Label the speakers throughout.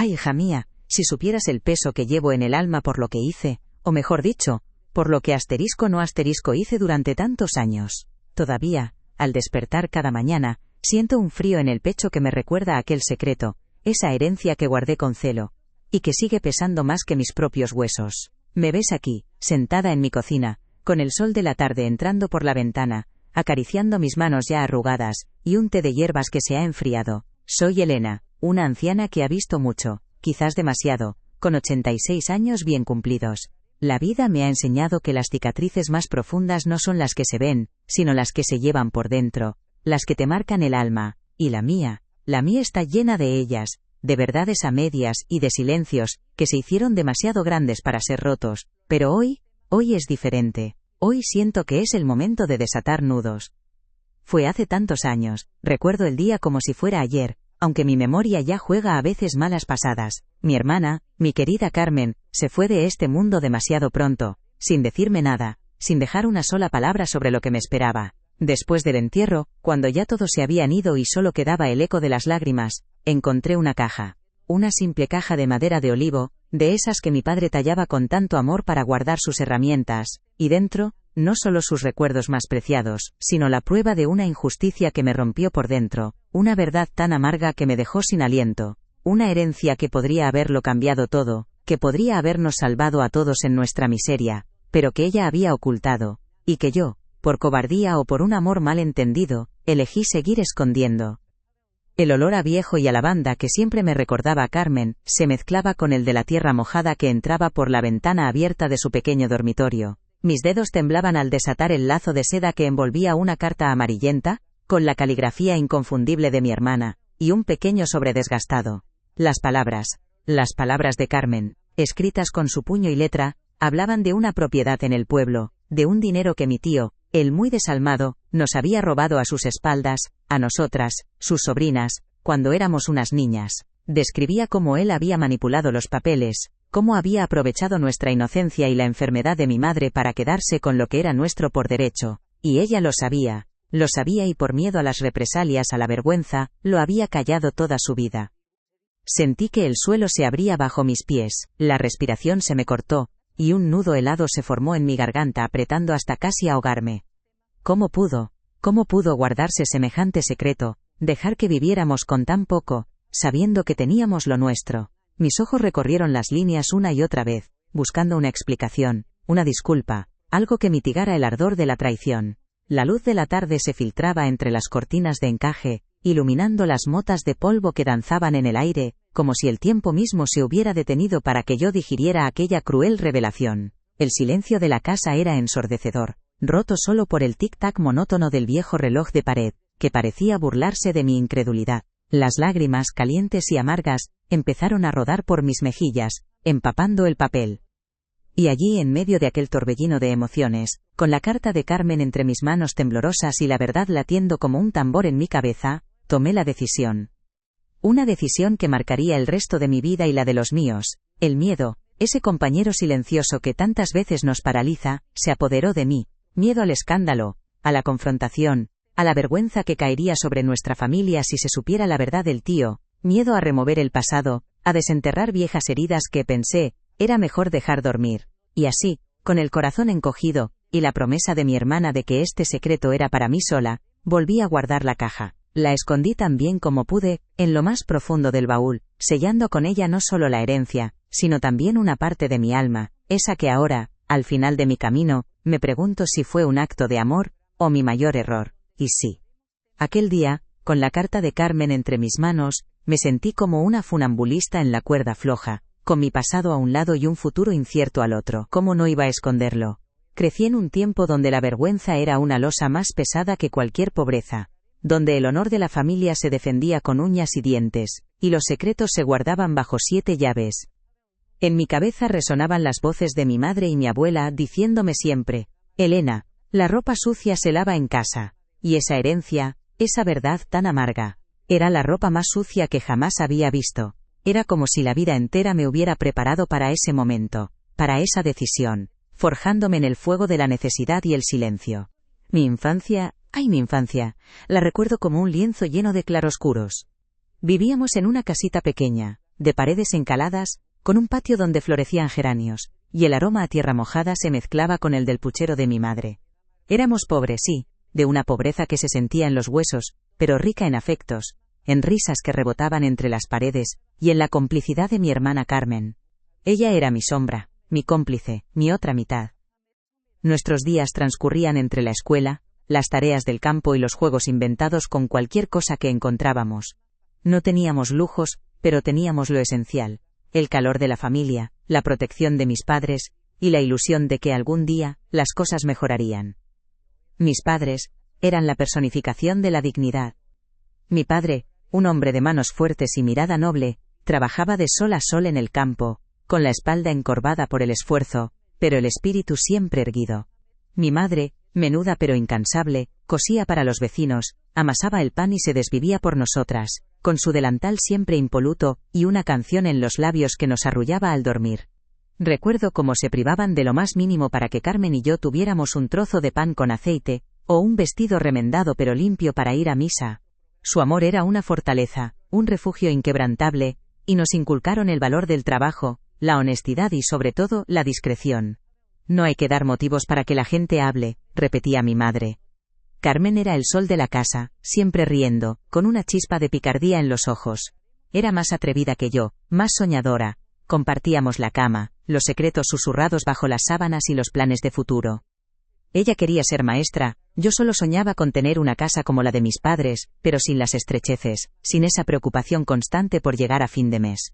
Speaker 1: Ay, hija mía, si supieras el peso que llevo en el alma por lo que hice, o mejor dicho, por lo que no hice durante tantos años. Todavía, al despertar cada mañana, siento un frío en el pecho que me recuerda aquel secreto, esa herencia que guardé con celo, y que sigue pesando más que mis propios huesos. Me ves aquí, sentada en mi cocina, con el sol de la tarde entrando por la ventana, acariciando mis manos ya arrugadas, y un té de hierbas que se ha enfriado. Soy Elena, una anciana que ha visto mucho, quizás demasiado, con 86 años bien cumplidos. La vida me ha enseñado que las cicatrices más profundas no son las que se ven, sino las que se llevan por dentro, las que te marcan el alma, y la mía está llena de ellas, de verdades a medias y de silencios, que se hicieron demasiado grandes para ser rotos, pero hoy es diferente, hoy siento que es el momento de desatar nudos. Fue hace tantos años, recuerdo el día como si fuera ayer, aunque mi memoria ya juega a veces malas pasadas. Mi hermana, mi querida Carmen, se fue de este mundo demasiado pronto, sin decirme nada, sin dejar una sola palabra sobre lo que me esperaba. Después del entierro, cuando ya todos se habían ido y solo quedaba el eco de las lágrimas, encontré una caja. Una simple caja de madera de olivo, de esas que mi padre tallaba con tanto amor para guardar sus herramientas, y dentro, no solo sus recuerdos más preciados, sino la prueba de una injusticia que me rompió por dentro, una verdad tan amarga que me dejó sin aliento, una herencia que podría haberlo cambiado todo, que podría habernos salvado a todos en nuestra miseria, pero que ella había ocultado, y que yo, por cobardía o por un amor mal entendido, elegí seguir escondiendo. El olor a viejo y a lavanda que siempre me recordaba a Carmen, se mezclaba con el de la tierra mojada que entraba por la ventana abierta de su pequeño dormitorio. Mis dedos temblaban al desatar el lazo de seda que envolvía una carta amarillenta, con la caligrafía inconfundible de mi hermana, y un pequeño sobre desgastado. Las palabras de Carmen, escritas con su puño y letra, hablaban de una propiedad en el pueblo, de un dinero que mi tío, el muy desalmado, nos había robado a sus espaldas, a nosotras, sus sobrinas, cuando éramos unas niñas. Describía cómo él había manipulado los papeles, cómo había aprovechado nuestra inocencia y la enfermedad de mi madre para quedarse con lo que era nuestro por derecho, y ella lo sabía y por miedo a las represalias, a la vergüenza, lo había callado toda su vida. Sentí que el suelo se abría bajo mis pies, la respiración se me cortó, y un nudo helado se formó en mi garganta apretando hasta casi ahogarme. ¿Cómo pudo guardarse semejante secreto, dejar que viviéramos con tan poco, sabiendo que teníamos lo nuestro? Mis ojos recorrieron las líneas una y otra vez, buscando una explicación, una disculpa, algo que mitigara el ardor de la traición. La luz de la tarde se filtraba entre las cortinas de encaje, iluminando las motas de polvo que danzaban en el aire, como si el tiempo mismo se hubiera detenido para que yo digiriera aquella cruel revelación. El silencio de la casa era ensordecedor, roto solo por el tic-tac monótono del viejo reloj de pared, que parecía burlarse de mi incredulidad. Las lágrimas calientes y amargas empezaron a rodar por mis mejillas, empapando el papel. Y allí, en medio de aquel torbellino de emociones, con la carta de Carmen entre mis manos temblorosas y la verdad latiendo como un tambor en mi cabeza, tomé la decisión. Una decisión que marcaría el resto de mi vida y la de los míos. El miedo, ese compañero silencioso que tantas veces nos paraliza, se apoderó de mí. Miedo al escándalo, a la confrontación, a la vergüenza que caería sobre nuestra familia si se supiera la verdad del tío, miedo a remover el pasado, a desenterrar viejas heridas que pensé, era mejor dejar dormir. Y así, con el corazón encogido, y la promesa de mi hermana de que este secreto era para mí sola, volví a guardar la caja. La escondí tan bien como pude, en lo más profundo del baúl, sellando con ella no solo la herencia, sino también una parte de mi alma, esa que ahora, al final de mi camino, me pregunto si fue un acto de amor, o mi mayor error. Y sí. Aquel día, con la carta de Carmen entre mis manos, me sentí como una funambulista en la cuerda floja, con mi pasado a un lado y un futuro incierto al otro. ¿Cómo no iba a esconderlo? Crecí en un tiempo donde la vergüenza era una losa más pesada que cualquier pobreza, donde el honor de la familia se defendía con uñas y dientes, y los secretos se guardaban bajo 7 llaves. En mi cabeza resonaban las voces de mi madre y mi abuela diciéndome siempre: Elena, la ropa sucia se lava en casa. Y esa herencia, esa verdad tan amarga, era la ropa más sucia que jamás había visto. Era como si la vida entera me hubiera preparado para ese momento, para esa decisión, forjándome en el fuego de la necesidad y el silencio. Mi infancia, la recuerdo como un lienzo lleno de claroscuros. Vivíamos en una casita pequeña, de paredes encaladas, con un patio donde florecían geranios, y el aroma a tierra mojada se mezclaba con el del puchero de mi madre. Éramos pobres, sí, de una pobreza que se sentía en los huesos, pero rica en afectos, en risas que rebotaban entre las paredes, y en la complicidad de mi hermana Carmen. Ella era mi sombra, mi cómplice, mi otra mitad. Nuestros días transcurrían entre la escuela, las tareas del campo y los juegos inventados con cualquier cosa que encontrábamos. No teníamos lujos, pero teníamos lo esencial, el calor de la familia, la protección de mis padres, y la ilusión de que algún día las cosas mejorarían. Mis padres eran la personificación de la dignidad. Mi padre, un hombre de manos fuertes y mirada noble, trabajaba de sol a sol en el campo, con la espalda encorvada por el esfuerzo, pero el espíritu siempre erguido. Mi madre, menuda pero incansable, cosía para los vecinos, amasaba el pan y se desvivía por nosotras, con su delantal siempre impoluto, y una canción en los labios que nos arrullaba al dormir. Recuerdo cómo se privaban de lo más mínimo para que Carmen y yo tuviéramos un trozo de pan con aceite, o un vestido remendado pero limpio para ir a misa. Su amor era una fortaleza, un refugio inquebrantable, y nos inculcaron el valor del trabajo, la honestidad y sobre todo, la discreción. No hay que dar motivos para que la gente hable, repetía mi madre. Carmen era el sol de la casa, siempre riendo, con una chispa de picardía en los ojos. Era más atrevida que yo, más soñadora. Compartíamos la cama, los secretos susurrados bajo las sábanas y los planes de futuro. Ella quería ser maestra, yo solo soñaba con tener una casa como la de mis padres, pero sin las estrecheces, sin esa preocupación constante por llegar a fin de mes.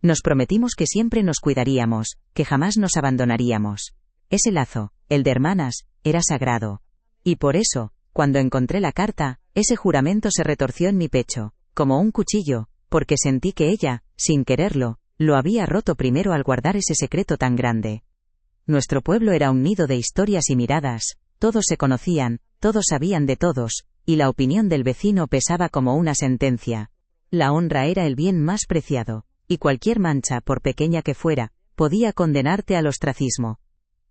Speaker 1: Nos prometimos que siempre nos cuidaríamos, que jamás nos abandonaríamos. Ese lazo, el de hermanas, era sagrado. Y por eso, cuando encontré la carta, ese juramento se retorció en mi pecho, como un cuchillo, porque sentí que ella, sin quererlo, lo había roto primero al guardar ese secreto tan grande. Nuestro pueblo era un nido de historias y miradas, todos se conocían, todos sabían de todos, y la opinión del vecino pesaba como una sentencia. La honra era el bien más preciado, y cualquier mancha, por pequeña que fuera, podía condenarte al ostracismo.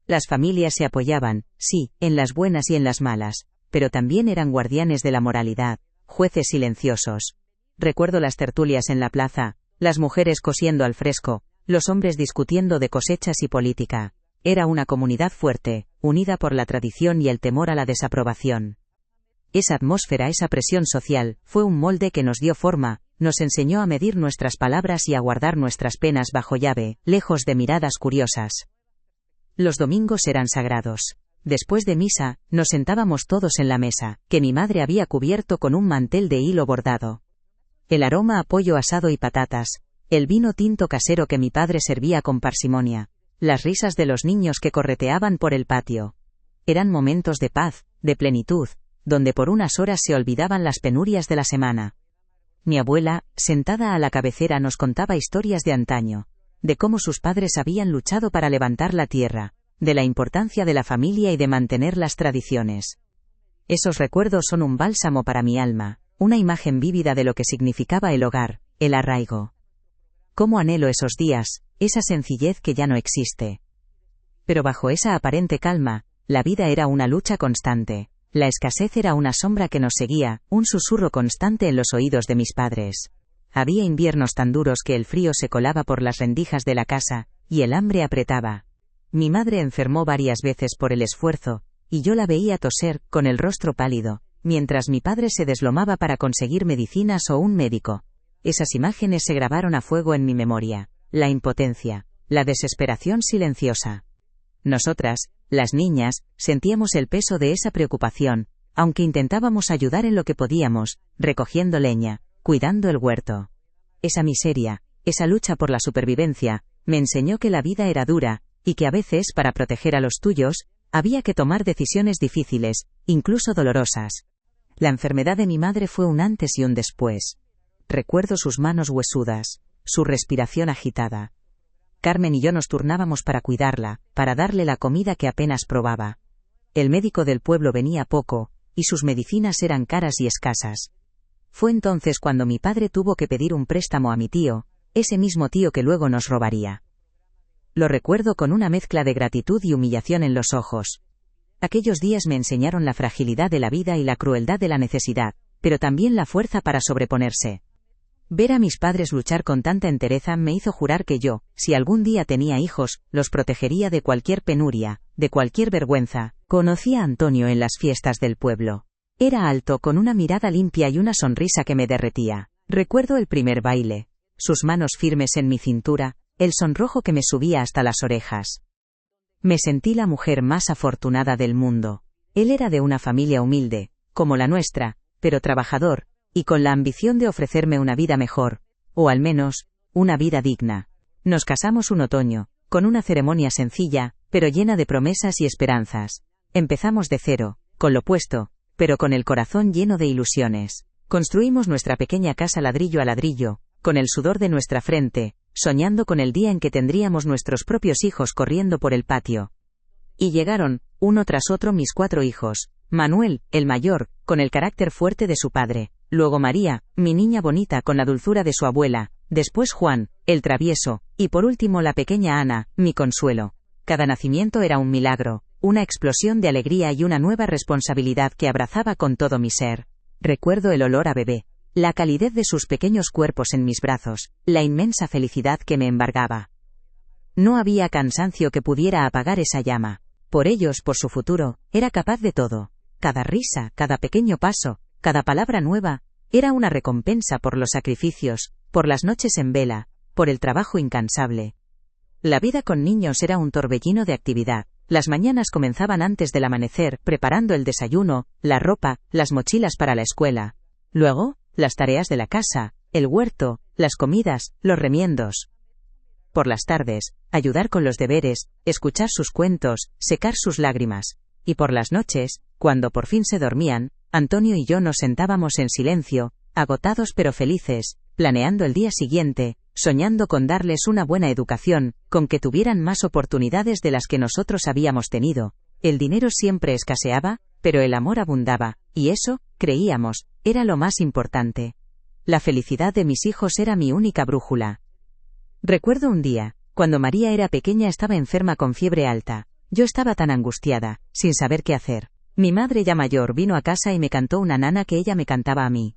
Speaker 1: Las familias se apoyaban, sí, en las buenas y en las malas, pero también eran guardianes de la moralidad, jueces silenciosos. Recuerdo las tertulias en la plaza, las mujeres cosiendo al fresco, los hombres discutiendo de cosechas y política. Era una comunidad fuerte, unida por la tradición y el temor a la desaprobación. Esa atmósfera, esa presión social, fue un molde que nos dio forma, nos enseñó a medir nuestras palabras y a guardar nuestras penas bajo llave, lejos de miradas curiosas. Los domingos eran sagrados. Después de misa, nos sentábamos todos en la mesa, que mi madre había cubierto con un mantel de hilo bordado. El aroma a pollo asado y patatas, el vino tinto casero que mi padre servía con parsimonia, las risas de los niños que correteaban por el patio. Eran momentos de paz, de plenitud, donde por unas horas se olvidaban las penurias de la semana. Mi abuela, sentada a la cabecera, nos contaba historias de antaño, de cómo sus padres habían luchado para levantar la tierra, de la importancia de la familia y de mantener las tradiciones. Esos recuerdos son un bálsamo para mi alma, una imagen vívida de lo que significaba el hogar, el arraigo. Cómo anhelo esos días, esa sencillez que ya no existe. Pero bajo esa aparente calma, la vida era una lucha constante. La escasez era una sombra que nos seguía, un susurro constante en los oídos de mis padres. Había inviernos tan duros que el frío se colaba por las rendijas de la casa, y el hambre apretaba. Mi madre enfermó varias veces por el esfuerzo, y yo la veía toser, con el rostro pálido, mientras mi padre se deslomaba para conseguir medicinas o un médico. Esas imágenes se grabaron a fuego en mi memoria, la impotencia, la desesperación silenciosa. Nosotras, las niñas, sentíamos el peso de esa preocupación, aunque intentábamos ayudar en lo que podíamos, recogiendo leña, cuidando el huerto. Esa miseria, esa lucha por la supervivencia, me enseñó que la vida era dura, y que a veces, para proteger a los tuyos, había que tomar decisiones difíciles, incluso dolorosas. La enfermedad de mi madre fue un antes y un después. Recuerdo sus manos huesudas, su respiración agitada. Carmen y yo nos turnábamos para cuidarla, para darle la comida que apenas probaba. El médico del pueblo venía poco, y sus medicinas eran caras y escasas. Fue entonces cuando mi padre tuvo que pedir un préstamo a mi tío, ese mismo tío que luego nos robaría. Lo recuerdo con una mezcla de gratitud y humillación en los ojos. Aquellos días me enseñaron la fragilidad de la vida y la crueldad de la necesidad, pero también la fuerza para sobreponerse. Ver a mis padres luchar con tanta entereza me hizo jurar que yo, si algún día tenía hijos, los protegería de cualquier penuria, de cualquier vergüenza. Conocí a Antonio en las fiestas del pueblo. Era alto, con una mirada limpia y una sonrisa que me derretía. Recuerdo el primer baile, sus manos firmes en mi cintura, el sonrojo que me subía hasta las orejas. Me sentí la mujer más afortunada del mundo. Él era de una familia humilde, como la nuestra, pero trabajador, y con la ambición de ofrecerme una vida mejor, o al menos, una vida digna. Nos casamos un otoño, con una ceremonia sencilla, pero llena de promesas y esperanzas. Empezamos de cero, con lo puesto, pero con el corazón lleno de ilusiones. Construimos nuestra pequeña casa ladrillo a ladrillo, con el sudor de nuestra frente, soñando con el día en que tendríamos nuestros propios hijos corriendo por el patio. Y llegaron, uno tras otro, mis 4 hijos. Manuel, el mayor, con el carácter fuerte de su padre. Luego María, mi niña bonita con la dulzura de su abuela. Después Juan, el travieso. Y por último la pequeña Ana, mi consuelo. Cada nacimiento era un milagro, una explosión de alegría y una nueva responsabilidad que abrazaba con todo mi ser. Recuerdo el olor a bebé, la calidez de sus pequeños cuerpos en mis brazos, la inmensa felicidad que me embargaba. No había cansancio que pudiera apagar esa llama. Por ellos, por su futuro, era capaz de todo. Cada risa, cada pequeño paso, cada palabra nueva, era una recompensa por los sacrificios, por las noches en vela, por el trabajo incansable. La vida con niños era un torbellino de actividad. Las mañanas comenzaban antes del amanecer, preparando el desayuno, la ropa, las mochilas para la escuela. Luego, las tareas de la casa, el huerto, las comidas, los remiendos. Por las tardes, ayudar con los deberes, escuchar sus cuentos, secar sus lágrimas. Y por las noches, cuando por fin se dormían, Antonio y yo nos sentábamos en silencio, agotados pero felices, planeando el día siguiente, soñando con darles una buena educación, con que tuvieran más oportunidades de las que nosotros habíamos tenido. El dinero siempre escaseaba, pero el amor abundaba, y eso, creíamos, era lo más importante. La felicidad de mis hijos era mi única brújula. Recuerdo un día, cuando María era pequeña, estaba enferma con fiebre alta. Yo estaba tan angustiada, sin saber qué hacer. Mi madre ya mayor vino a casa y me cantó una nana que ella me cantaba a mí.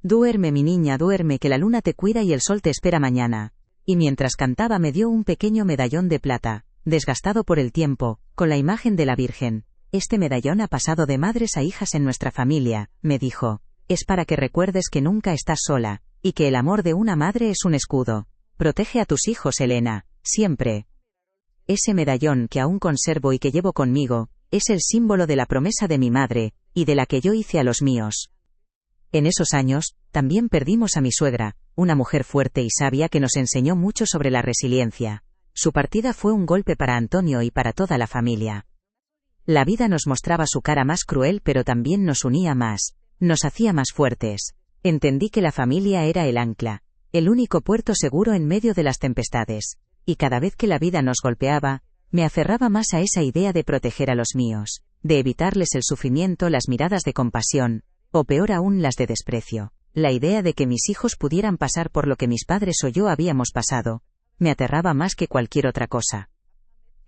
Speaker 1: Duerme, mi niña, duerme, que la luna te cuida y el sol te espera mañana. Y mientras cantaba me dio un pequeño medallón de plata, desgastado por el tiempo, con la imagen de la Virgen. Este medallón ha pasado de madres a hijas en nuestra familia, me dijo. Es para que recuerdes que nunca estás sola, y que el amor de una madre es un escudo. Protege a tus hijos, Elena, siempre. Ese medallón que aún conservo y que llevo conmigo, es el símbolo de la promesa de mi madre, y de la que yo hice a los míos. En esos años, también perdimos a mi suegra, una mujer fuerte y sabia que nos enseñó mucho sobre la resiliencia. Su partida fue un golpe para Antonio y para toda la familia. La vida nos mostraba su cara más cruel, pero también nos unía más, nos hacía más fuertes. Entendí que la familia era el ancla, el único puerto seguro en medio de las tempestades. Y cada vez que la vida nos golpeaba, me aferraba más a esa idea de proteger a los míos, de evitarles el sufrimiento, las miradas de compasión, o peor aún las de desprecio. La idea de que mis hijos pudieran pasar por lo que mis padres o yo habíamos pasado, me aterraba más que cualquier otra cosa.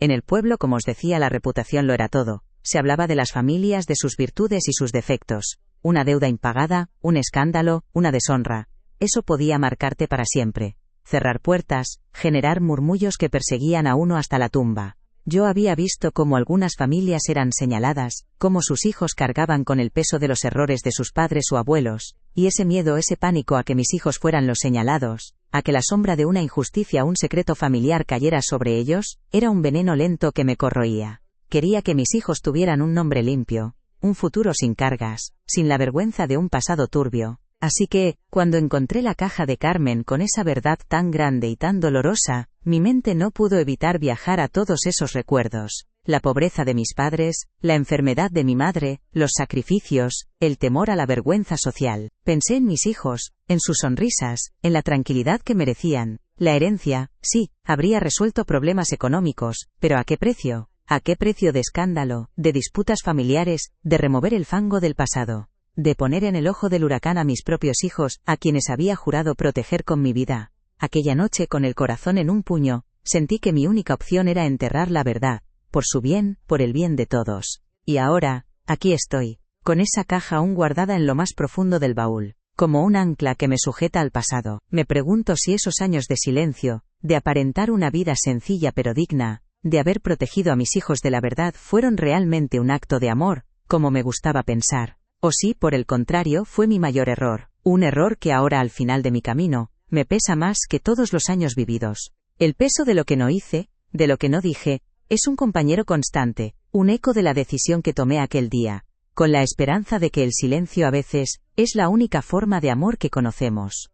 Speaker 1: En el pueblo, como os decía, la reputación lo era todo. Se hablaba de las familias, de sus virtudes y sus defectos. Una deuda impagada, un escándalo, una deshonra. Eso podía marcarte para siempre. Cerrar puertas, generar murmullos que perseguían a uno hasta la tumba. Yo había visto cómo algunas familias eran señaladas, cómo sus hijos cargaban con el peso de los errores de sus padres o abuelos, y ese miedo, ese pánico a que mis hijos fueran los señalados, a que la sombra de una injusticia, un secreto familiar cayera sobre ellos, era un veneno lento que me corroía. Quería que mis hijos tuvieran un nombre limpio, un futuro sin cargas, sin la vergüenza de un pasado turbio. Así que, cuando encontré la caja de Carmen con esa verdad tan grande y tan dolorosa, mi mente no pudo evitar viajar a todos esos recuerdos. La pobreza de mis padres, la enfermedad de mi madre, los sacrificios, el temor a la vergüenza social. Pensé en mis hijos, en sus sonrisas, en la tranquilidad que merecían. La herencia, sí, habría resuelto problemas económicos, pero ¿a qué precio? ¿A qué precio de escándalo, de disputas familiares, de remover el fango del pasado? De poner en el ojo del huracán a mis propios hijos, a quienes había jurado proteger con mi vida. Aquella noche, con el corazón en un puño, sentí que mi única opción era enterrar la verdad, por su bien, por el bien de todos. Y ahora, aquí estoy, con esa caja aún guardada en lo más profundo del baúl, como un ancla que me sujeta al pasado. Me pregunto si esos años de silencio, de aparentar una vida sencilla pero digna, de haber protegido a mis hijos de la verdad fueron realmente un acto de amor, como me gustaba pensar, o si, por el contrario, fue mi mayor error, un error que ahora al final de mi camino, me pesa más que todos los años vividos. El peso de lo que no hice, de lo que no dije, es un compañero constante, un eco de la decisión que tomé aquel día, con la esperanza de que el silencio a veces es la única forma de amor que conocemos.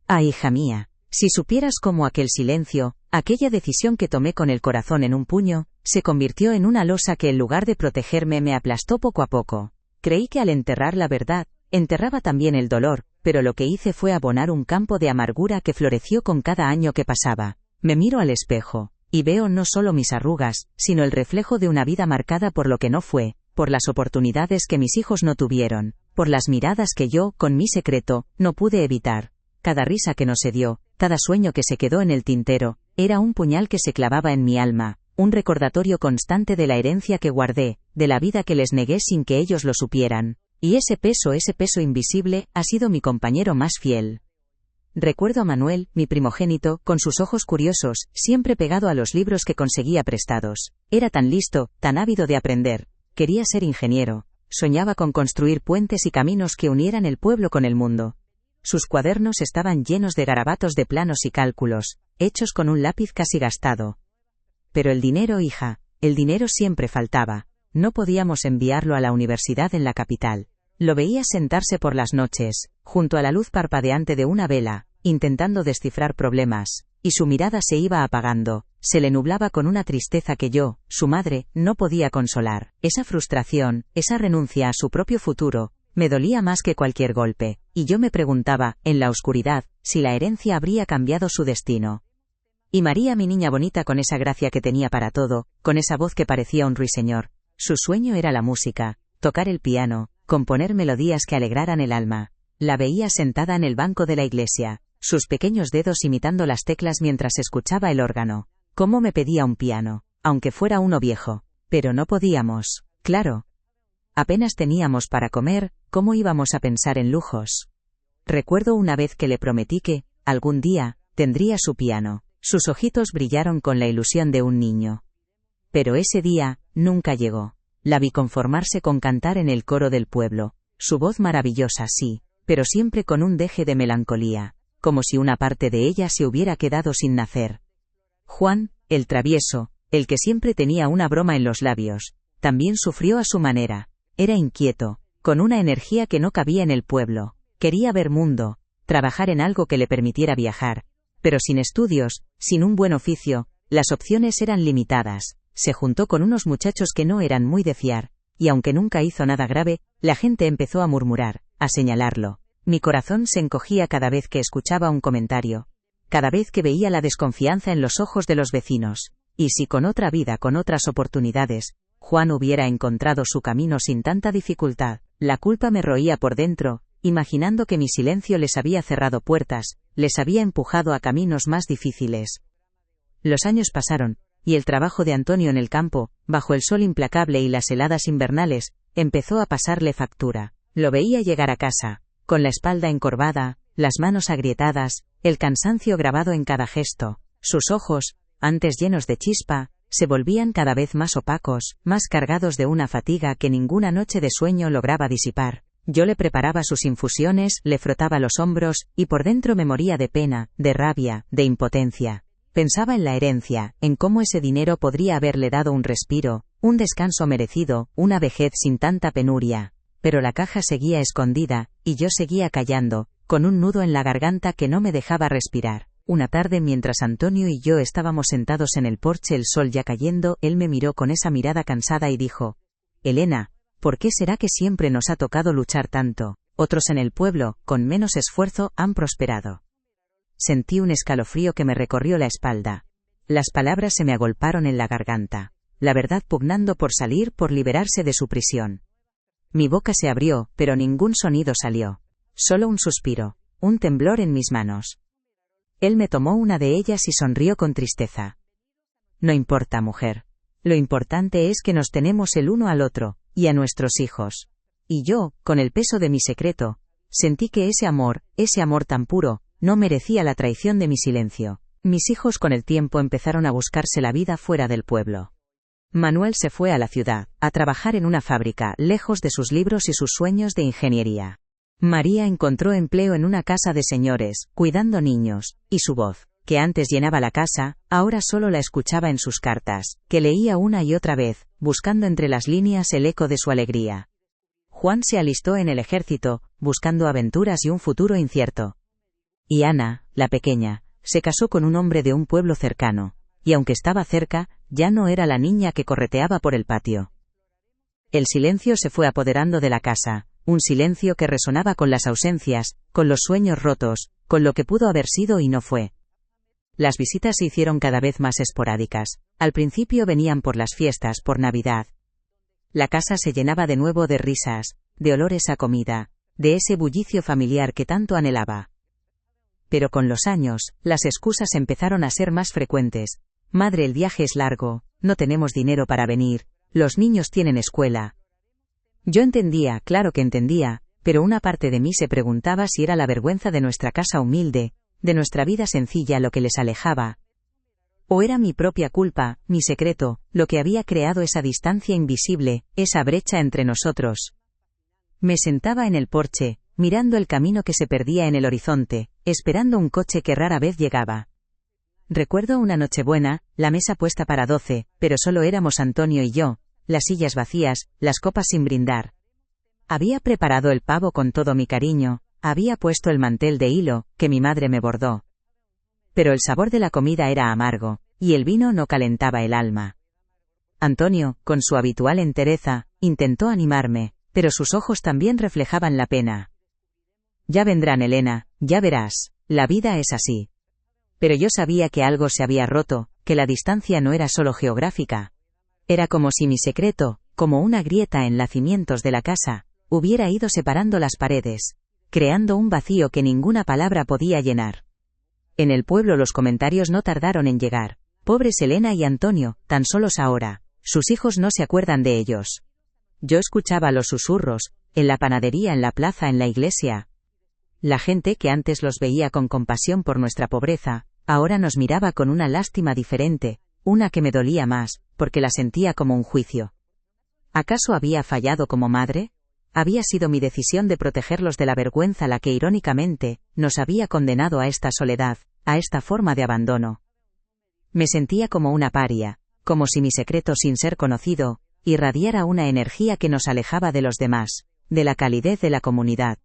Speaker 1: Ah, hija mía, si supieras cómo aquel silencio, aquella decisión que tomé con el corazón en un puño, se convirtió en una losa que en lugar de protegerme me aplastó poco a poco. Creí que al enterrar la verdad, enterraba también el dolor, pero lo que hice fue abonar un campo de amargura que floreció con cada año que pasaba. Me miro al espejo, y veo no solo mis arrugas, sino el reflejo de una vida marcada por lo que no fue, por las oportunidades que mis hijos no tuvieron, por las miradas que yo, con mi secreto, no pude evitar. Cada risa que no se dio, cada sueño que se quedó en el tintero, era un puñal que se clavaba en mi alma, un recordatorio constante de la herencia que guardé, de la vida que les negué sin que ellos lo supieran. Y ese peso invisible, ha sido mi compañero más fiel. Recuerdo a Manuel, mi primogénito, con sus ojos curiosos, siempre pegado a los libros que conseguía prestados. Era tan listo, tan ávido de aprender. Quería ser ingeniero. Soñaba con construir puentes y caminos que unieran el pueblo con el mundo. Sus cuadernos estaban llenos de garabatos de planos y cálculos, hechos con un lápiz casi gastado. Pero el dinero, hija, el dinero siempre faltaba. No podíamos enviarlo a la universidad en la capital. Lo veía sentarse por las noches, junto a la luz parpadeante de una vela, intentando descifrar problemas, y su mirada se iba apagando, se le nublaba con una tristeza que yo, su madre, no podía consolar. Esa frustración, esa renuncia a su propio futuro, me dolía más que cualquier golpe, y yo me preguntaba, en la oscuridad, si la herencia habría cambiado su destino. Y María, mi niña bonita, con esa gracia que tenía para todo, con esa voz que parecía un ruiseñor. Su sueño era la música, tocar el piano, componer melodías que alegraran el alma. La veía sentada en el banco de la iglesia, sus pequeños dedos imitando las teclas mientras escuchaba el órgano. Cómo me pedía un piano, aunque fuera uno viejo. Pero no podíamos, claro. Apenas teníamos para comer, ¿cómo íbamos a pensar en lujos? Recuerdo una vez que le prometí que, algún día, tendría su piano. Sus ojitos brillaron con la ilusión de un niño. Pero ese día, nunca llegó. La vi conformarse con cantar en el coro del pueblo. Su voz maravillosa, sí, pero siempre con un deje de melancolía, como si una parte de ella se hubiera quedado sin nacer. Juan, el travieso, el que siempre tenía una broma en los labios, también sufrió a su manera. Era inquieto, con una energía que no cabía en el pueblo. Quería ver mundo, trabajar en algo que le permitiera viajar. Pero sin estudios, sin un buen oficio, las opciones eran limitadas. Se juntó con unos muchachos que no eran muy de fiar, y aunque nunca hizo nada grave, la gente empezó a murmurar, a señalarlo. Mi corazón se encogía cada vez que escuchaba un comentario, cada vez que veía la desconfianza en los ojos de los vecinos. Y si con otra vida, con otras oportunidades, Juan hubiera encontrado su camino sin tanta dificultad, la culpa me roía por dentro, imaginando que mi silencio les había cerrado puertas, les había empujado a caminos más difíciles. Los años pasaron, y el trabajo de Antonio en el campo, bajo el sol implacable y las heladas invernales, empezó a pasarle factura. Lo veía llegar a casa, con la espalda encorvada, las manos agrietadas, el cansancio grabado en cada gesto. Sus ojos, antes llenos de chispa, se volvían cada vez más opacos, más cargados de una fatiga que ninguna noche de sueño lograba disipar. Yo le preparaba sus infusiones, le frotaba los hombros, y por dentro me moría de pena, de rabia, de impotencia. Pensaba en la herencia, en cómo ese dinero podría haberle dado un respiro, un descanso merecido, una vejez sin tanta penuria. Pero la caja seguía escondida, y yo seguía callando, con un nudo en la garganta que no me dejaba respirar. Una tarde, mientras Antonio y yo estábamos sentados en el porche, el sol ya cayendo, él me miró con esa mirada cansada y dijo: «Elena, ¿por qué será que siempre nos ha tocado luchar tanto? Otros en el pueblo, con menos esfuerzo, han prosperado». Sentí un escalofrío que me recorrió la espalda. Las palabras se me agolparon en la garganta. La verdad pugnando por salir, por liberarse de su prisión. Mi boca se abrió, pero ningún sonido salió. Solo un suspiro, un temblor en mis manos. Él me tomó una de ellas y sonrió con tristeza. «No importa, mujer. Lo importante es que nos tenemos el uno al otro, y a nuestros hijos». Y yo, con el peso de mi secreto, Sentí que ese amor tan puro, no merecía la traición de mi silencio. Mis hijos con el tiempo empezaron a buscarse la vida fuera del pueblo. Manuel se fue a la ciudad, a trabajar en una fábrica, lejos de sus libros y sus sueños de ingeniería. María encontró empleo en una casa de señores, cuidando niños, y su voz, que antes llenaba la casa, ahora solo la escuchaba en sus cartas, que leía una y otra vez, buscando entre las líneas el eco de su alegría. Juan se alistó en el ejército, buscando aventuras y un futuro incierto. Y Ana, la pequeña, se casó con un hombre de un pueblo cercano, y aunque estaba cerca, ya no era la niña que correteaba por el patio. El silencio se fue apoderando de la casa, un silencio que resonaba con las ausencias, con los sueños rotos, con lo que pudo haber sido y no fue. Las visitas se hicieron cada vez más esporádicas. Al principio venían por las fiestas, por Navidad. La casa se llenaba de nuevo de risas, de olores a comida, de ese bullicio familiar que tanto anhelaba. Pero con los años, las excusas empezaron a ser más frecuentes. Madre, el viaje es largo, no tenemos dinero para venir, los niños tienen escuela. Yo entendía, claro que entendía, pero una parte de mí se preguntaba si era la vergüenza de nuestra casa humilde, de nuestra vida sencilla lo que les alejaba. O era mi propia culpa, mi secreto, lo que había creado esa distancia invisible, esa brecha entre nosotros. Me sentaba en el porche, mirando el camino que se perdía en el horizonte, esperando un coche que rara vez llegaba. Recuerdo una Nochebuena, la mesa puesta para 12, pero solo éramos Antonio y yo, las sillas vacías, las copas sin brindar. Había preparado el pavo con todo mi cariño, había puesto el mantel de hilo, que mi madre me bordó. Pero el sabor de la comida era amargo, y el vino no calentaba el alma. Antonio, con su habitual entereza, intentó animarme, pero sus ojos también reflejaban la pena. Ya vendrán, Elena, ya verás, la vida es así. Pero yo sabía que algo se había roto, que la distancia no era solo geográfica. Era como si mi secreto, como una grieta en los cimientos de la casa, hubiera ido separando las paredes, creando un vacío que ninguna palabra podía llenar. En el pueblo los comentarios no tardaron en llegar. Pobres Elena y Antonio, tan solos ahora, sus hijos no se acuerdan de ellos. Yo escuchaba los susurros, en la panadería, en la plaza, en la iglesia. La gente que antes los veía con compasión por nuestra pobreza, ahora nos miraba con una lástima diferente, una que me dolía más, porque la sentía como un juicio. ¿Acaso había fallado como madre? Había sido mi decisión de protegerlos de la vergüenza la que irónicamente, nos había condenado a esta soledad, a esta forma de abandono. Me sentía como una paria, como si mi secreto sin ser conocido, irradiara una energía que nos alejaba de los demás, de la calidez de la comunidad.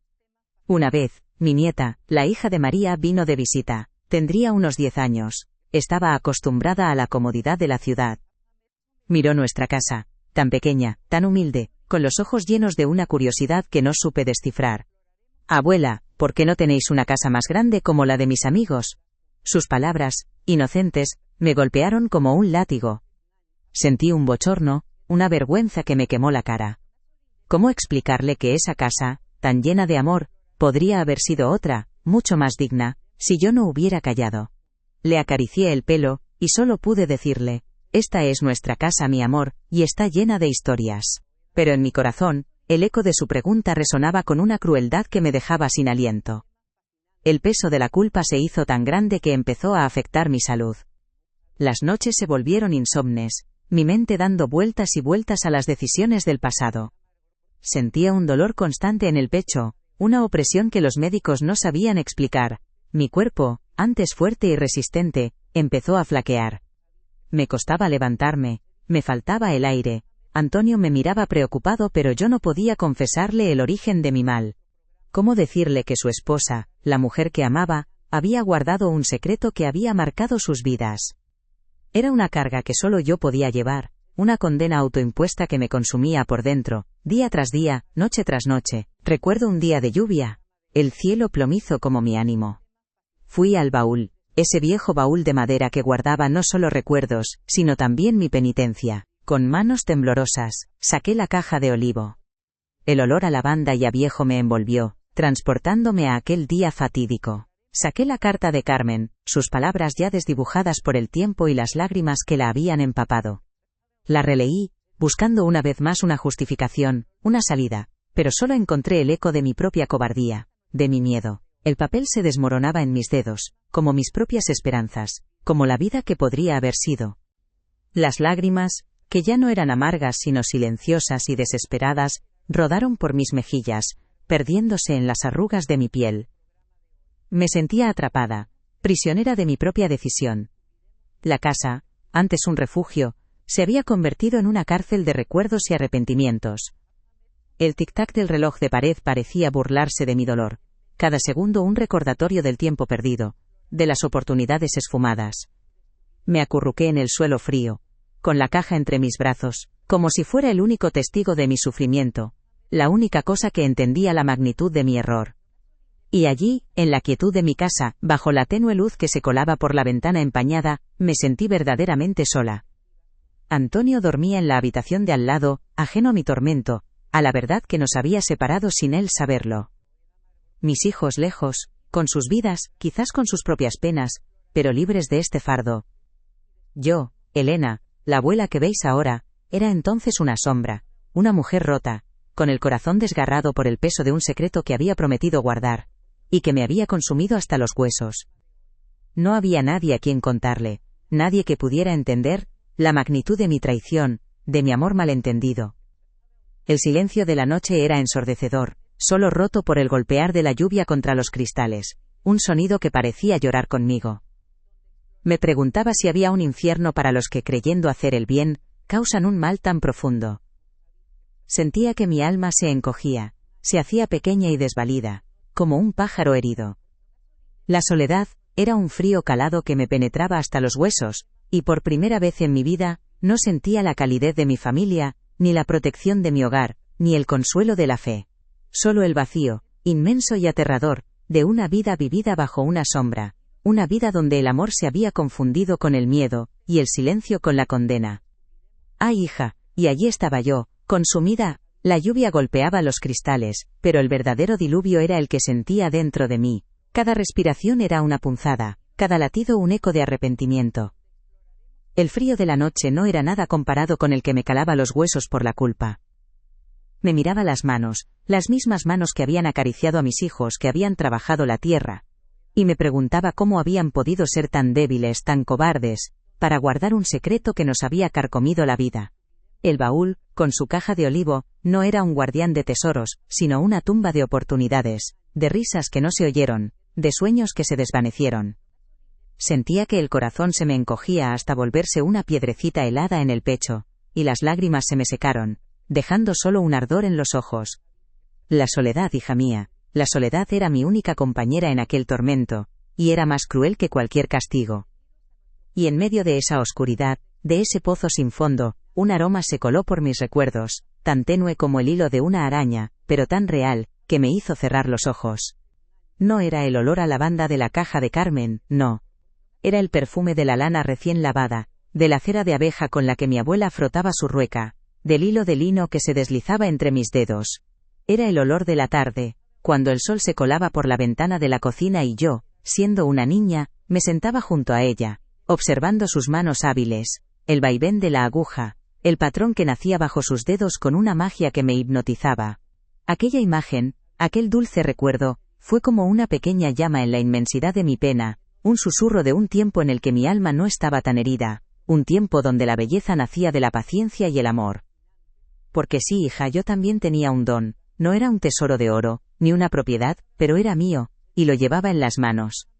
Speaker 1: Una vez, mi nieta, la hija de María, vino de visita. Tendría unos 10 años. Estaba acostumbrada a la comodidad de la ciudad. Miró nuestra casa, tan pequeña, tan humilde, con los ojos llenos de una curiosidad que no supe descifrar. Abuela, ¿por qué no tenéis una casa más grande como la de mis amigos? Sus palabras, inocentes, me golpearon como un látigo. Sentí un bochorno, una vergüenza que me quemó la cara. ¿Cómo explicarle que esa casa, tan llena de amor, podría haber sido otra, mucho más digna, si yo no hubiera callado? Le acaricié el pelo, y solo pude decirle, esta es nuestra casa, mi amor, y está llena de historias. Pero en mi corazón, el eco de su pregunta resonaba con una crueldad que me dejaba sin aliento. El peso de la culpa se hizo tan grande que empezó a afectar mi salud. Las noches se volvieron insomnes, mi mente dando vueltas y vueltas a las decisiones del pasado. Sentía un dolor constante en el pecho, una opresión que los médicos no sabían explicar. Mi cuerpo, antes fuerte y resistente, empezó a flaquear. Me costaba levantarme, me faltaba el aire. Antonio me miraba preocupado, pero yo no podía confesarle el origen de mi mal. ¿Cómo decirle que su esposa, la mujer que amaba, había guardado un secreto que había marcado sus vidas? Era una carga que solo yo podía llevar, una condena autoimpuesta que me consumía por dentro, día tras día, noche tras noche. Recuerdo un día de lluvia, el cielo plomizo como mi ánimo. Fui al baúl, ese viejo baúl de madera que guardaba no solo recuerdos, sino también mi penitencia. Con manos temblorosas, saqué la caja de olivo. El olor a lavanda y a viejo me envolvió, transportándome a aquel día fatídico. Saqué la carta de Carmen, sus palabras ya desdibujadas por el tiempo y las lágrimas que la habían empapado. La releí, buscando una vez más una justificación, una salida, pero solo encontré el eco de mi propia cobardía. de mi miedo. El papel se desmoronaba en mis dedos, como mis propias esperanzas, como la vida que podría haber sido. Las lágrimas, que ya no eran amargas sino silenciosas y desesperadas, rodaron por mis mejillas, perdiéndose en las arrugas de mi piel. Me sentía atrapada, prisionera de mi propia decisión. La casa, antes un refugio, se había convertido en una cárcel de recuerdos y arrepentimientos. El tic-tac del reloj de pared parecía burlarse de mi dolor, cada segundo un recordatorio del tiempo perdido, de las oportunidades esfumadas. Me acurruqué en el suelo frío, con la caja entre mis brazos, como si fuera el único testigo de mi sufrimiento, la única cosa que entendía la magnitud de mi error. Y allí, en la quietud de mi casa, bajo la tenue luz que se colaba por la ventana empañada, me sentí verdaderamente sola. Antonio dormía en la habitación de al lado, ajeno a mi tormento, a la verdad que nos había separado sin él saberlo. Mis hijos lejos, con sus vidas, quizás con sus propias penas, pero libres de este fardo. Yo, Elena, la abuela que veis ahora, era entonces una sombra, una mujer rota, con el corazón desgarrado por el peso de un secreto que había prometido guardar, y que me había consumido hasta los huesos. No había nadie a quien contarle, nadie que pudiera entender la magnitud de mi traición, de mi amor malentendido. El silencio de la noche era ensordecedor, solo roto por el golpear de la lluvia contra los cristales, un sonido que parecía llorar conmigo. Me preguntaba si había un infierno para los que, creyendo hacer el bien, causan un mal tan profundo. Sentía que mi alma se encogía, se hacía pequeña y desvalida, como un pájaro herido. La soledad era un frío calado que me penetraba hasta los huesos, y por primera vez en mi vida, no sentía la calidez de mi familia, ni la protección de mi hogar, ni el consuelo de la fe. Solo el vacío, inmenso y aterrador, de una vida vivida bajo una sombra, una vida donde el amor se había confundido con el miedo, y el silencio con la condena. ¡Ay, hija! Y allí estaba yo, consumida. La lluvia golpeaba los cristales, pero el verdadero diluvio era el que sentía dentro de mí. Cada respiración era una punzada, cada latido un eco de arrepentimiento. El frío de la noche no era nada comparado con el que me calaba los huesos por la culpa. Me miraba las mismas manos que habían acariciado a mis hijos, que habían trabajado la tierra, y me preguntaba cómo habían podido ser tan débiles, tan cobardes, para guardar un secreto que nos había carcomido la vida. El baúl, con su caja de olivo, no era un guardián de tesoros, sino una tumba de oportunidades, de risas que no se oyeron, de sueños que se desvanecieron. Sentía que el corazón se me encogía hasta volverse una piedrecita helada en el pecho, y las lágrimas se me secaron, dejando solo un ardor en los ojos. La soledad, hija mía, la soledad era mi única compañera en aquel tormento, y era más cruel que cualquier castigo. Y en medio de esa oscuridad, de ese pozo sin fondo, un aroma se coló por mis recuerdos, tan tenue como el hilo de una araña, pero tan real, que me hizo cerrar los ojos. No era el olor a lavanda de la caja de Carmen, no. Era el perfume de la lana recién lavada, de la cera de abeja con la que mi abuela frotaba su rueca, del hilo de lino que se deslizaba entre mis dedos. Era el olor de la tarde, cuando el sol se colaba por la ventana de la cocina y yo, siendo una niña, me sentaba junto a ella, observando sus manos hábiles, el vaivén de la aguja, el patrón que nacía bajo sus dedos con una magia que me hipnotizaba. Aquella imagen, aquel dulce recuerdo, fue como una pequeña llama en la inmensidad de mi pena, un susurro de un tiempo en el que mi alma no estaba tan herida, un tiempo donde la belleza nacía de la paciencia y el amor. Porque sí, hija, yo también tenía un don, no era un tesoro de oro, ni una propiedad, pero era mío, y lo llevaba en las manos.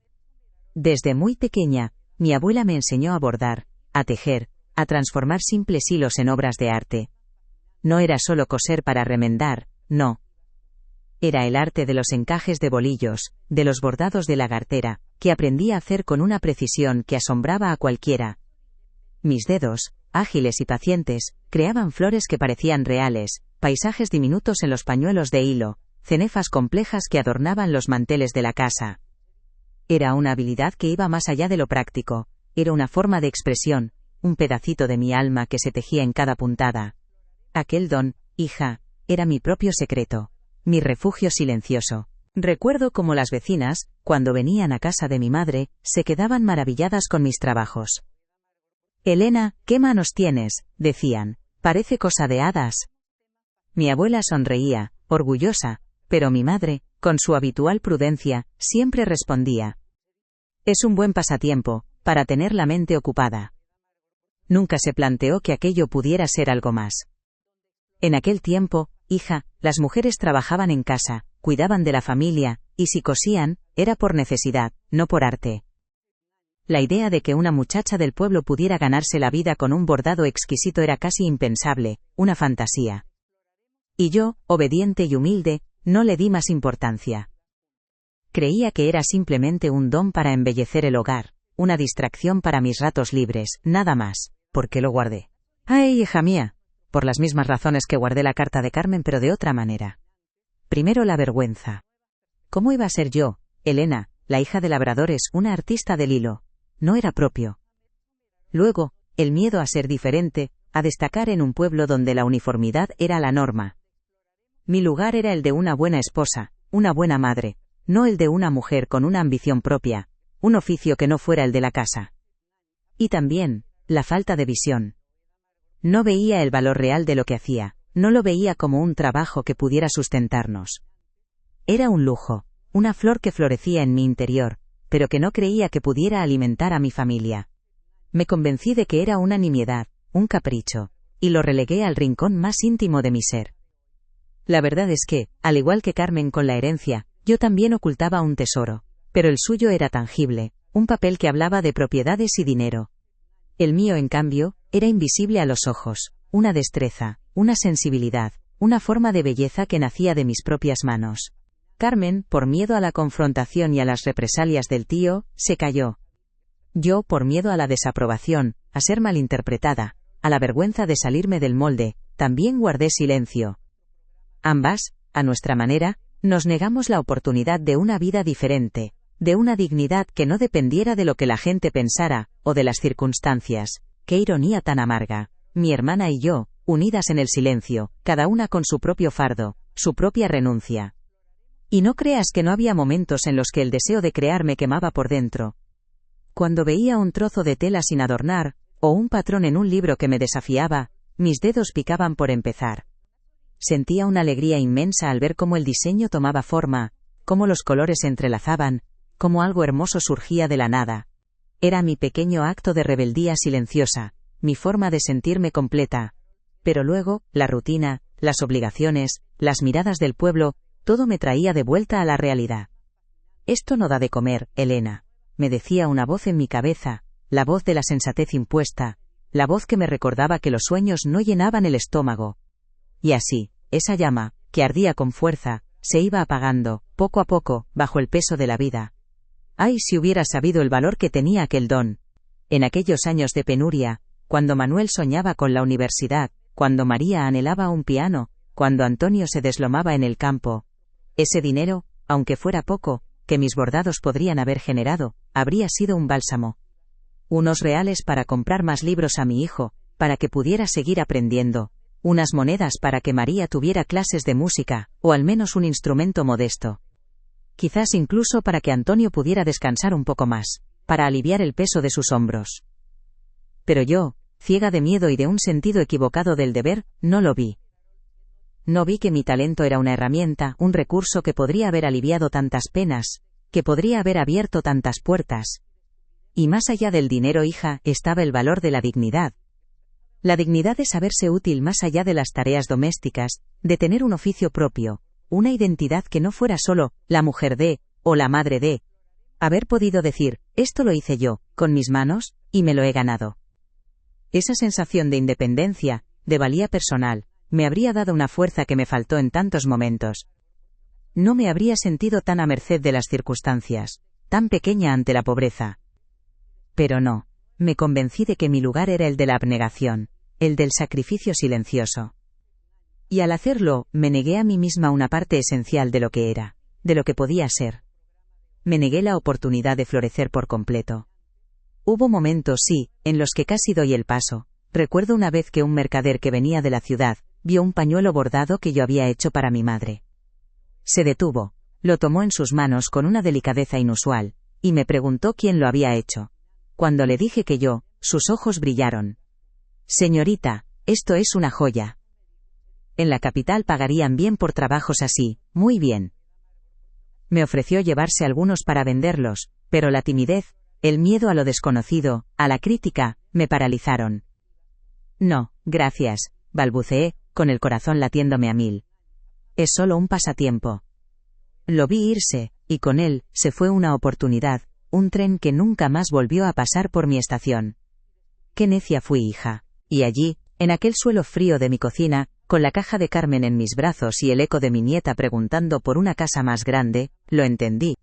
Speaker 1: Desde muy pequeña, mi abuela me enseñó a bordar, a tejer, a transformar simples hilos en obras de arte. No era solo coser para remendar, no. Era el arte de los encajes de bolillos, de los bordados de lagartera, que aprendí a hacer con una precisión que asombraba a cualquiera. Mis dedos, ágiles y pacientes, creaban flores que parecían reales, paisajes diminutos en los pañuelos de hilo, cenefas complejas que adornaban los manteles de la casa. Era una habilidad que iba más allá de lo práctico, era una forma de expresión, un pedacito de mi alma que se tejía en cada puntada. Aquel don, hija, era mi propio secreto, mi refugio silencioso. Recuerdo cómo las vecinas, cuando venían a casa de mi madre, se quedaban maravilladas con mis trabajos. «Elena, ¿qué manos tienes?», decían, «parece cosa de hadas». Mi abuela sonreía, orgullosa, pero mi madre, Con su habitual prudencia, siempre respondía: «Es un buen pasatiempo, para tener la mente ocupada». Nunca se planteó que aquello pudiera ser algo más. En aquel tiempo, hija, las mujeres trabajaban en casa, cuidaban de la familia, y si cosían, era por necesidad, no por arte. La idea de que una muchacha del pueblo pudiera ganarse la vida con un bordado exquisito era casi impensable, una fantasía. Y yo, obediente y humilde, no le di más importancia. Creía que era simplemente un don para embellecer el hogar, una distracción para mis ratos libres, nada más. ¿Por qué lo guardé? ¡Ay, hija mía! Por las mismas razones que guardé la carta de Carmen, pero de otra manera. Primero, la vergüenza. ¿Cómo iba a ser yo, Elena, la hija de labradores, una artista del hilo? No era propio. Luego, el miedo a ser diferente, a destacar en un pueblo donde la uniformidad era la norma. Mi lugar era el de una buena esposa, una buena madre, no el de una mujer con una ambición propia, un oficio que no fuera el de la casa. Y también, la falta de visión. No veía el valor real de lo que hacía, no lo veía como un trabajo que pudiera sustentarnos. Era un lujo, una flor que florecía en mi interior, pero que no creía que pudiera alimentar a mi familia. Me convencí de que era una nimiedad, un capricho, y lo relegué al rincón más íntimo de mi ser. La verdad es que, al igual que Carmen con la herencia, yo también ocultaba un tesoro, pero el suyo era tangible, un papel que hablaba de propiedades y dinero. El mío, en cambio, era invisible a los ojos, una destreza, una sensibilidad, una forma de belleza que nacía de mis propias manos. Carmen, por miedo a la confrontación y a las represalias del tío, se calló. Yo, por miedo a la desaprobación, a ser malinterpretada, a la vergüenza de salirme del molde, también guardé silencio. Ambas, a nuestra manera, nos negamos la oportunidad de una vida diferente, de una dignidad que no dependiera de lo que la gente pensara, o de las circunstancias. ¡Qué ironía tan amarga! Mi hermana y yo, unidas en el silencio, cada una con su propio fardo, su propia renuncia. Y no creas que no había momentos en los que el deseo de crear me quemaba por dentro. Cuando veía un trozo de tela sin adornar, o un patrón en un libro que me desafiaba, mis dedos picaban por empezar. Sentía una alegría inmensa al ver cómo el diseño tomaba forma, cómo los colores se entrelazaban, cómo algo hermoso surgía de la nada. Era mi pequeño acto de rebeldía silenciosa, mi forma de sentirme completa. Pero luego, la rutina, las obligaciones, las miradas del pueblo, todo me traía de vuelta a la realidad. «Esto no da de comer, Elena», me decía una voz en mi cabeza, la voz de la sensatez impuesta, la voz que me recordaba que los sueños no llenaban el estómago. Y así, esa llama, que ardía con fuerza, se iba apagando, poco a poco, bajo el peso de la vida. ¡Ay, si hubiera sabido el valor que tenía aquel don! En aquellos años de penuria, cuando Manuel soñaba con la universidad, cuando María anhelaba un piano, cuando Antonio se deslomaba en el campo. Ese dinero, aunque fuera poco, que mis bordados podrían haber generado, habría sido un bálsamo. Unos reales para comprar más libros a mi hijo, para que pudiera seguir aprendiendo. Unas monedas para que María tuviera clases de música, o al menos un instrumento modesto. Quizás incluso para que Antonio pudiera descansar un poco más, para aliviar el peso de sus hombros. Pero yo, ciega de miedo y de un sentido equivocado del deber, no lo vi. No vi que mi talento era una herramienta, un recurso que podría haber aliviado tantas penas, que podría haber abierto tantas puertas. Y más allá del dinero, hija, estaba el valor de la dignidad. La dignidad de saberse útil más allá de las tareas domésticas, de tener un oficio propio, una identidad que no fuera solo la mujer de, o la madre de. Haber podido decir, esto lo hice yo, con mis manos, y me lo he ganado. Esa sensación de independencia, de valía personal, me habría dado una fuerza que me faltó en tantos momentos. No me habría sentido tan a merced de las circunstancias, tan pequeña ante la pobreza. Pero no, me convencí de que mi lugar era el de la abnegación, el del sacrificio silencioso. Y al hacerlo, me negué a mí misma una parte esencial de lo que era, de lo que podía ser. Me negué la oportunidad de florecer por completo. Hubo momentos, sí, en los que casi doy el paso. Recuerdo una vez que un mercader que venía de la ciudad, vio un pañuelo bordado que yo había hecho para mi madre. Se detuvo, lo tomó en sus manos con una delicadeza inusual, y me preguntó quién lo había hecho. Cuando le dije que yo, sus ojos brillaron. «Señorita, esto es una joya. En la capital pagarían bien por trabajos así, muy bien». Me ofreció llevarse algunos para venderlos, pero la timidez, el miedo a lo desconocido, a la crítica, me paralizaron. No, gracias, balbuceé, con el corazón latiéndome a 1000. Es solo un pasatiempo. Lo vi irse, y con él, se fue una oportunidad, un tren que nunca más volvió a pasar por mi estación. Qué necia fui, hija. Y allí, en aquel suelo frío de mi cocina, con la caja de Carmen en mis brazos y el eco de mi nieta preguntando por una casa más grande, lo entendí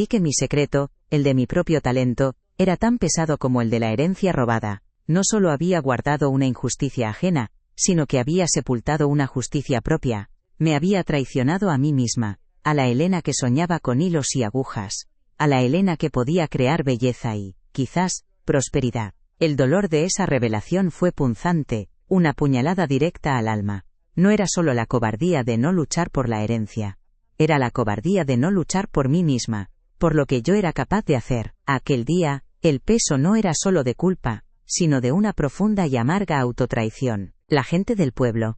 Speaker 1: que mi secreto, el de mi propio talento, era tan pesado como el de la herencia robada. No solo había guardado una injusticia ajena, sino que había sepultado una justicia propia. Me había traicionado a mí misma, a la Elena que soñaba con hilos y agujas, a la Elena que podía crear belleza y, quizás, prosperidad. El dolor de esa revelación fue punzante, una puñalada directa al alma. No era solo la cobardía de no luchar por la herencia. Era la cobardía de no luchar por mí misma, por lo que yo era capaz de hacer. Aquel día, el peso no era solo de culpa, sino de una profunda y amarga autotraición. La gente del pueblo.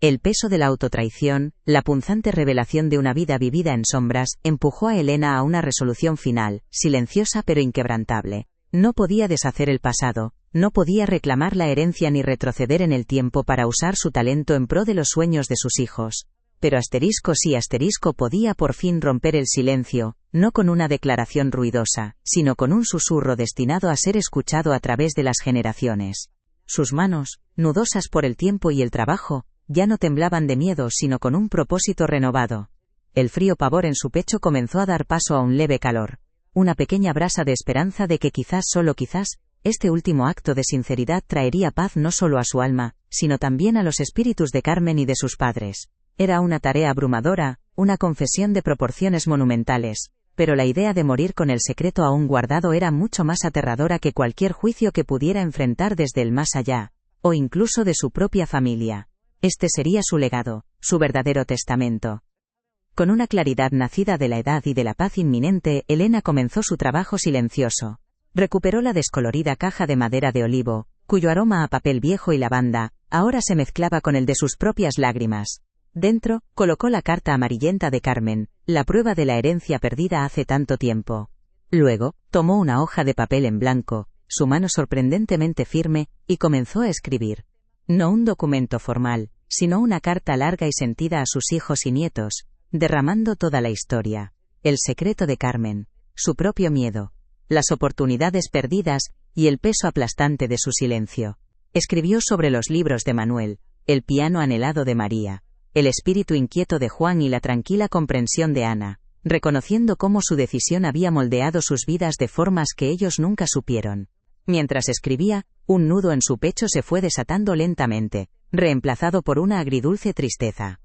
Speaker 1: El peso de la autotraición, la punzante revelación de una vida vivida en sombras, empujó a Elena a una resolución final, silenciosa pero inquebrantable. No podía deshacer el pasado, no podía reclamar la herencia ni retroceder en el tiempo para usar su talento en pro de los sueños de sus hijos. Pero *** podía por fin romper el silencio, no con una declaración ruidosa, sino con un susurro destinado a ser escuchado a través de las generaciones. Sus manos, nudosas por el tiempo y el trabajo, ya no temblaban de miedo sino con un propósito renovado. El frío pavor en su pecho comenzó a dar paso a un leve calor. Una pequeña brasa de esperanza de que quizás, solo quizás, este último acto de sinceridad traería paz no solo a su alma, sino también a los espíritus de Carmen y de sus padres. Era una tarea abrumadora, una confesión de proporciones monumentales, pero la idea de morir con el secreto aún guardado era mucho más aterradora que cualquier juicio que pudiera enfrentar desde el más allá, o incluso de su propia familia. Este sería su legado, su verdadero testamento. Con una claridad nacida de la edad y de la paz inminente, Elena comenzó su trabajo silencioso. Recuperó la descolorida caja de madera de olivo, cuyo aroma a papel viejo y lavanda, ahora se mezclaba con el de sus propias lágrimas. Dentro, colocó la carta amarillenta de Carmen, la prueba de la herencia perdida hace tanto tiempo. Luego, tomó una hoja de papel en blanco, su mano sorprendentemente firme, y comenzó a escribir. No un documento formal, sino una carta larga y sentida a sus hijos y nietos, derramando toda la historia, el secreto de Carmen, su propio miedo, las oportunidades perdidas, y el peso aplastante de su silencio. Escribió sobre los libros de Manuel, el piano anhelado de María, el espíritu inquieto de Juan y la tranquila comprensión de Ana, reconociendo cómo su decisión había moldeado sus vidas de formas que ellos nunca supieron. Mientras escribía, un nudo en su pecho se fue desatando lentamente, reemplazado por una agridulce tristeza.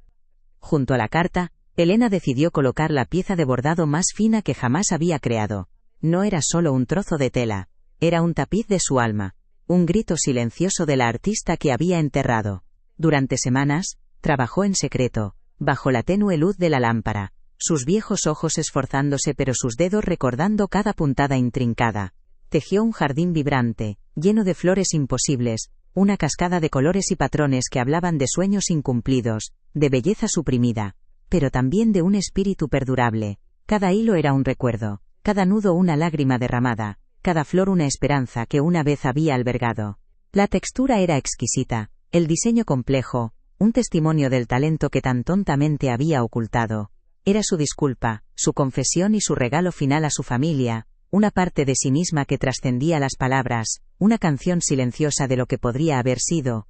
Speaker 1: Junto a la carta, Elena decidió colocar la pieza de bordado más fina que jamás había creado. No era solo un trozo de tela, era un tapiz de su alma, un grito silencioso de la artista que había enterrado. Durante semanas, trabajó en secreto, bajo la tenue luz de la lámpara, sus viejos ojos esforzándose pero sus dedos recordando cada puntada intrincada. Tejió un jardín vibrante, lleno de flores imposibles, una cascada de colores y patrones que hablaban de sueños incumplidos, de belleza suprimida, pero también de un espíritu perdurable. Cada hilo era un recuerdo, cada nudo una lágrima derramada, cada flor una esperanza que una vez había albergado. La textura era exquisita, el diseño complejo, un testimonio del talento que tan tontamente había ocultado. Era su disculpa, su confesión y su regalo final a su familia, una parte de sí misma que trascendía las palabras, una canción silenciosa de lo que podría haber sido.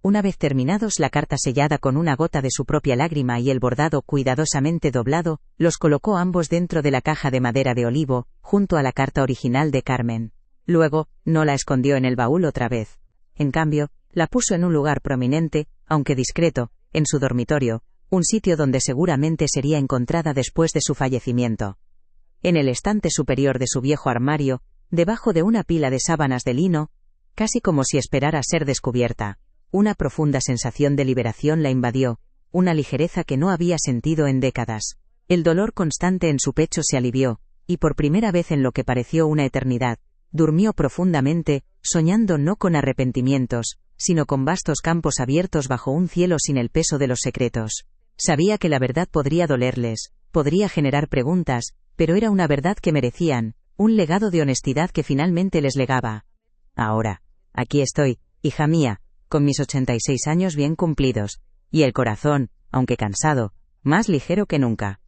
Speaker 1: Una vez terminados, la carta sellada con una gota de su propia lágrima y el bordado cuidadosamente doblado, los colocó ambos dentro de la caja de madera de olivo, junto a la carta original de Carmen. Luego, no la escondió en el baúl otra vez. En cambio, la puso en un lugar prominente, aunque discreto, en su dormitorio, un sitio donde seguramente sería encontrada después de su fallecimiento. En el estante superior de su viejo armario, debajo de una pila de sábanas de lino, casi como si esperara ser descubierta. Una profunda sensación de liberación la invadió, una ligereza que no había sentido en décadas. El dolor constante en su pecho se alivió, y por primera vez en lo que pareció una eternidad, durmió profundamente, soñando no con arrepentimientos, sino con vastos campos abiertos bajo un cielo sin el peso de los secretos. Sabía que la verdad podría dolerles, Podría generar preguntas, pero era una verdad que merecían, un legado de honestidad que finalmente les legaba. Ahora, aquí estoy, hija mía, con mis 86 años bien cumplidos, y el corazón, aunque cansado, más ligero que nunca.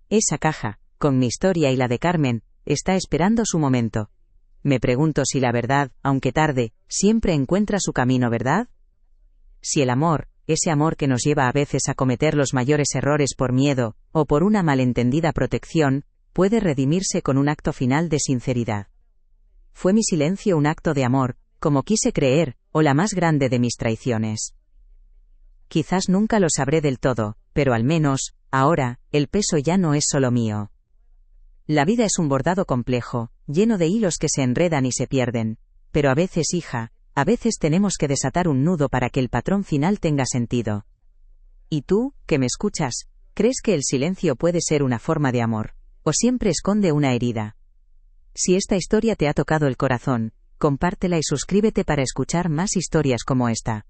Speaker 1: Esa caja, con mi historia y la de Carmen, está esperando su momento. Me pregunto si la verdad, aunque tarde, siempre encuentra su camino, ¿verdad? Si el amor, ese amor que nos lleva a veces a cometer los mayores errores por miedo, o por una malentendida protección, puede redimirse con un acto final de sinceridad. ¿Fue mi silencio un acto de amor, como quise creer, o la más grande de mis traiciones? Quizás nunca lo sabré del todo, pero al menos, ahora, el peso ya no es solo mío. La vida es un bordado complejo, lleno de hilos que se enredan y se pierden. Pero a veces, hija, a veces tenemos que desatar un nudo para que el patrón final tenga sentido. ¿Y tú, que me escuchas, crees que el silencio puede ser una forma de amor, o siempre esconde una herida? Si esta historia te ha tocado el corazón, compártela y suscríbete para escuchar más historias como esta.